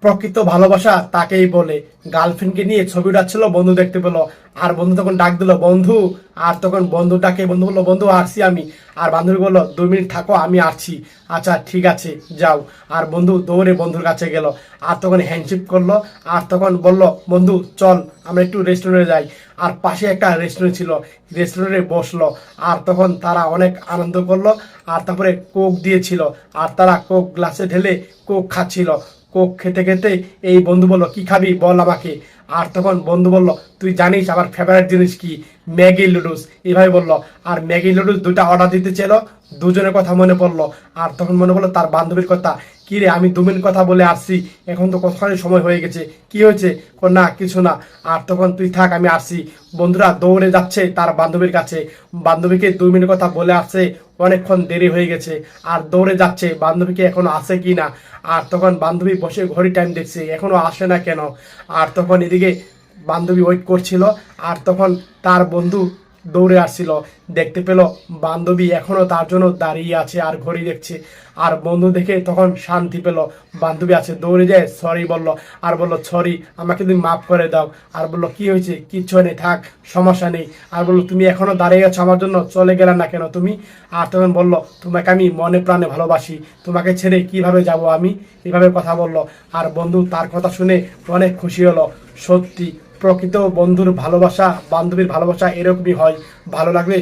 প্রকৃত ভালোবাসা তাকেই বলে। গার্লফ্রেন্ডকে নিয়ে ছবি উঠাচ্ছিল, বন্ধু দেখতে পেলো, আর বন্ধু তখন ডাক দিল বন্ধু। আর তখন বন্ধুটাকে বন্ধু বললো বন্ধু আসছি আমি। আর বান্ধবী বললো 2 মিনিট থাকো আমি আসছি। আচ্ছা ঠিক আছে যাও। আর বন্ধু দৌড়ে বন্ধুর কাছে গেল, আর তখন হ্যান্ডশেক করলো। আর তখন বলল বন্ধু চল আমরা একটু রেস্টুরেন্টে যাই। আর পাশে একটা রেস্টুরেন্ট ছিল, রেস্টুরেন্টে বসলো। আর তখন তারা অনেক আনন্দ করলো। আর তারপরে কোক দিয়েছিল, আর তারা কোক গ্লাসে ঢেলে কোক খাচ্ছিল। কোক খেতে খেতে এই বন্ধু বলল কি খাবি বল আমাকে। আর তখন বন্ধু বলল তুই জানিস আমার ফেভারিট জিনিস কি, ম্যাগি লুডুস, এভাবে বলল। আর ম্যাগি লুডুস দুটা অর্ডার দিতে চাইলো। দুজনের কথা মনে পড়লো। আর তখন মনে পড়লো তার বান্ধবীর কথা। কি রে আমি 2 মিনিট কথা বলে আসছি, এখন তো কতখানি সময় হয়ে গেছে, কি হয়েছে? না কিছু না। আর তখন তুই থাক আমি আসছি। বন্ধুরা দৌড়ে যাচ্ছে তার বান্ধবীর কাছে। বান্ধবীকে 2 মিনিট কথা বলে আসছে, অনেকক্ষণ দেরি হয়ে গেছে। আর দৌড়ে যাচ্ছে বান্ধবীকে এখনো আসে কি না। আর তখন বান্ধবী বসে ঘড়ি টাইম দেখছে, এখনো আসে না কেন। আর তখন এদিকে বান্ধবী ওয়েট করছিল। আর তখন তার বন্ধু দৌড়ে আসছিল, দেখতে পেল বান্ধবী এখনো তার জন্য দাঁড়িয়ে আছে আর ঘড়ি দেখছে। আর বন্ধু দেখে তখন শান্তি পেল, বান্ধবী আছে, দৌড়ে যায় সরি বলল। আর বলল সরি আমাকে তুমি মাফ করে দাও। আর বলল কি হয়েছে, কিচ্ছু নেই থাক, সমস্যা নেই। আর বললো তুমি এখনো দাঁড়িয়ে আছো আমার জন্য, চলে গেলে না কেন তুমি? আর তখন বলল তোমাকে আমি মনে প্রাণে ভালোবাসি, তোমাকে ছেড়ে কিভাবে যাব আমি, এভাবে কথা বললো। আর বন্ধু তার কথা শুনে অনেক খুশি হলো। সত্যি প্রকৃত বন্ধুর ভালোবাসা, বান্ধবীর ভালোবাসা এরকমই হয়। ভালো লাগলে